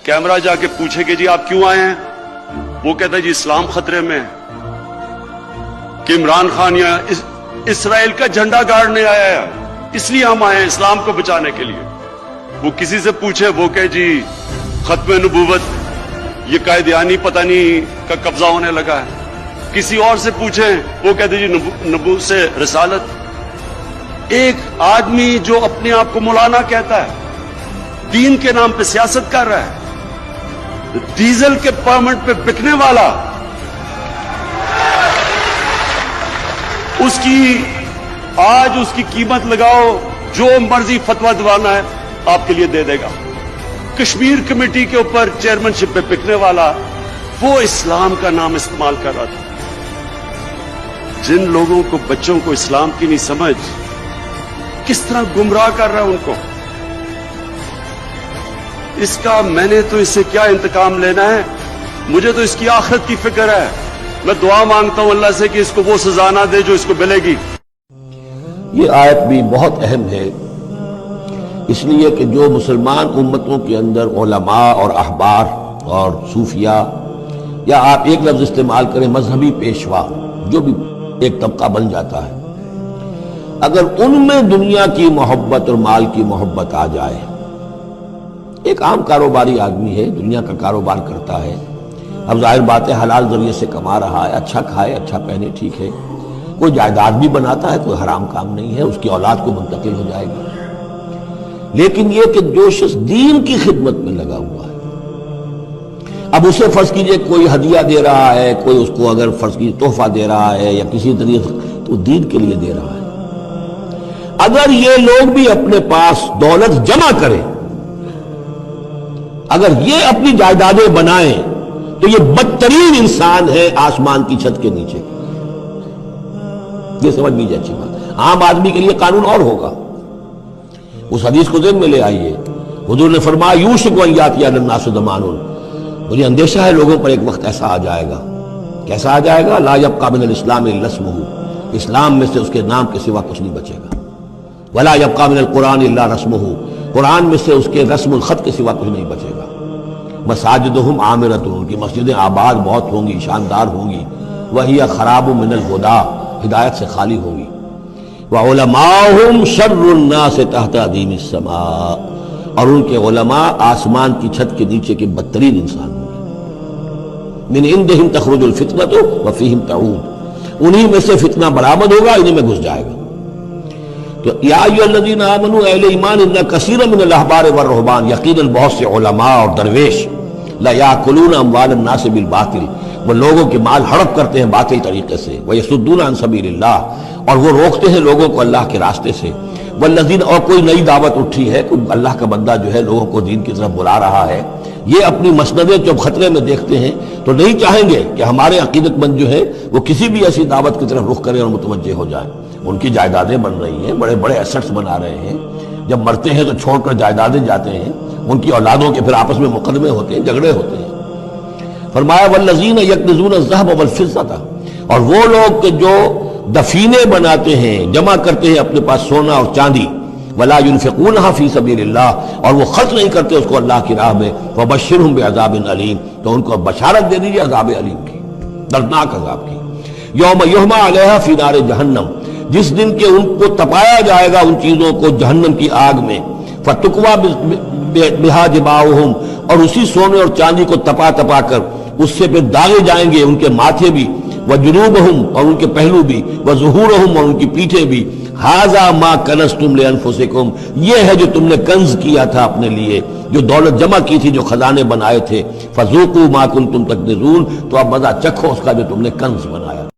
Camera जाके पूछे कि जी आप क्यों आए हैं, वो कहता है जी इस्लाम खतरे में है, कि इमरान खान यहाँ इसराइल का झंडा गाड़ने आया है, इसलिए हम आए हैं इस्लाम को बचाने के लिए। वो किसी से पूछे, वो कहे जी खत्म नबूवत, ये कायदियानी पता नहीं का कब्जा होने लगा है। किसी और से पूछे, वो कहते जी नबूवत से रिसालत। एक आदमी जो अपने आप को मौलाना कहता है, दीन के नाम पे सियासत कर रहा है, डीजल के परमिट पे बिकने वाला, आज उसकी कीमत लगाओ, जो मर्जी फतवा दिवाना है आपके लिए दे देगा। कश्मीर कमेटी के ऊपर चेयरमैनशिप पे बिकने वाला, वो इस्लाम का नाम इस्तेमाल कर रहा था। जिन लोगों को, बच्चों को इस्लाम की नहीं समझ, किस तरह गुमराह कर रहा है उनको। इसका मैंने तो इससे क्या इंतकाम लेना है, मुझे तो इसकी आखिरत की फिक्र है। मैं दुआ मांगता हूं अल्लाह से कि इसको वो सजा ना दे जो इसको मिलेगी। ये आयत भी बहुत अहम है, इसलिए कि जो मुसलमान उम्मतों के अंदर उलमा और अहबार और सूफिया, या आप एक लफ्ज इस्तेमाल करें मजहबी पेशवा, जो भी एक तबका बन जाता है, अगर उनमें दुनिया की मोहब्बत और माल की मोहब्बत आ जाए, एक आम कारोबारी आदमी है, दुनिया का कारोबार करता है, अब जाहिर बात है हलाल जरिए से कमा रहा है, अच्छा खाए अच्छा पहने, ठीक है, कोई जायदाद भी बनाता है, कोई हराम काम नहीं है, उसकी औलाद को मुंतकिल हो जाएगी। लेकिन यह कि जो शख्स दीन की खिदमत में लगा हुआ है, अब उसे फर्ज कीजिए कोई हदिया दे रहा है, कोई उसको अगर फर्ज कीजिए तोहफा दे रहा है या किसी तरीके से, तो दीन के लिए दे रहा है। अगर ये लोग भी अपने पास दौलत जमा करें, अगर ये अपनी जायदादें बनाएं, तो ये बदतरीन इंसान है आसमान की छत के नीचे। ये समझ लीजिए अच्छी बात। आम आदमी के लिए कानून और होगा। उस हदीस को ज़हन में ले आइए, हुजूर ने फरमाया यूशिकु अन यातिया लिन्नासि ज़मानुन, मुझे अंदेशा है लोगों पर एक वक्त ऐसा आ जाएगा। कैसा आ जाएगा? ला यब्का मिनल इस्लाम इल्ला इस्मुहु, इस्लाम में से उसके नाम के सिवा कुछ नहीं बचेगा। वला यब्का मिनल कुरान इल्ला रस्मुहु, कुरान में से उसके रस्मुल खत के सिवा कुछ नहीं बचेगा। मसाजिदुहुम आमिरतुन, उनकी मस्जिदें आबाद बहुत होंगी, शानदार होंगी। वहिया खराबु मिनल हुदा, हिदायत से खाली होगी। व उलमाहुम शर्रुन नास तहता अदीमिस समा, और उनके उलमा आसमान की छत के नीचे के बदतरीन इंसान होंगे। मिन इंदिहिम तखरुजुल फितनतु व फीहिम तऊद, उन्हीं में से फितना बरामद होगा, इन्हीं में घुस जाएगा। तो या अय्युहल्लज़ीना आमनू, अहले ईमान, इन्ना कसीरन मिनल अहबार व रुहबान, यकीनन बहुत से उलमा और दरवेश, ला याकुलून अम्वालन नास बिल बातिल, वो लोगों के माल हड़प करते हैं बातिल तरीके से। व यसुद्दून अन सबीलिल्लाह, और वो रोकते हैं लोगों को अल्लाह के रास्ते से। वल्लज़ीन, और कोई नई दावत उठी है, कोई अल्लाह का बंदा जो है लोगों को दीन की तरफ बुला रहा है, ये अपनी मसनदें जब खतरे में देखते हैं तो नहीं चाहेंगे कि हमारे अकीदतमंद जो है वो किसी भी ऐसी दावत की तरफ रुख करें और मुतवज्जे हो जाए। उनकी जायदादें बन रही हैं, बड़े बड़े एसेट्स बना रहे हैं, जब मरते हैं तो छोड़कर जायदादें जाते हैं, उनकी औलादों के फिर आपस में मुकदमे होते हैं, झगड़े होते हैं। फरमाया वल्लज़ीना यक्निज़ून अज़-ज़हब वल-फ़िज़्ज़ता, और वो लोग के जो दफीने बनाते हैं, जमा करते हैं अपने पास सोना और चांदी, वला युनफ़िक़ूनहा फ़ी सबीलिल्लाह, और वो खर्च नहीं करते उसको अल्लाह की राह में, फ़बश्शिरहुम बिअज़ाबिन अलीम, तो उनको बशारत दे दीजिए अज़ाब अलीम की, दर्दनाक अज़ाब की। यौम युहमा अलैहा फ़ी नारि जहन्नम, जिस दिन के उनको तपाया जाएगा उन चीजों को जहन्नम की आग में, फतुकवा बिहा जिबाहुम, और उसी सोने और चांदी को तपा तपा कर उससे फिर दागे जाएंगे उनके माथे भी, व जुनूबहुम, और उनके पहलू भी, व ज़ुहूरहुम, और उनकी पीठें भी। हाजा मा कनज़्तुम लिअन्फुसिकुम, ये है जो तुमने कंज किया था अपने लिए, जो दौलत जमा की थी, जो खजाने बनाए थे। फज़ूक़ू मा कुन्तुम तकनिज़ून, तो अब मजा चखो उसका जो तुमने कंज बनाया।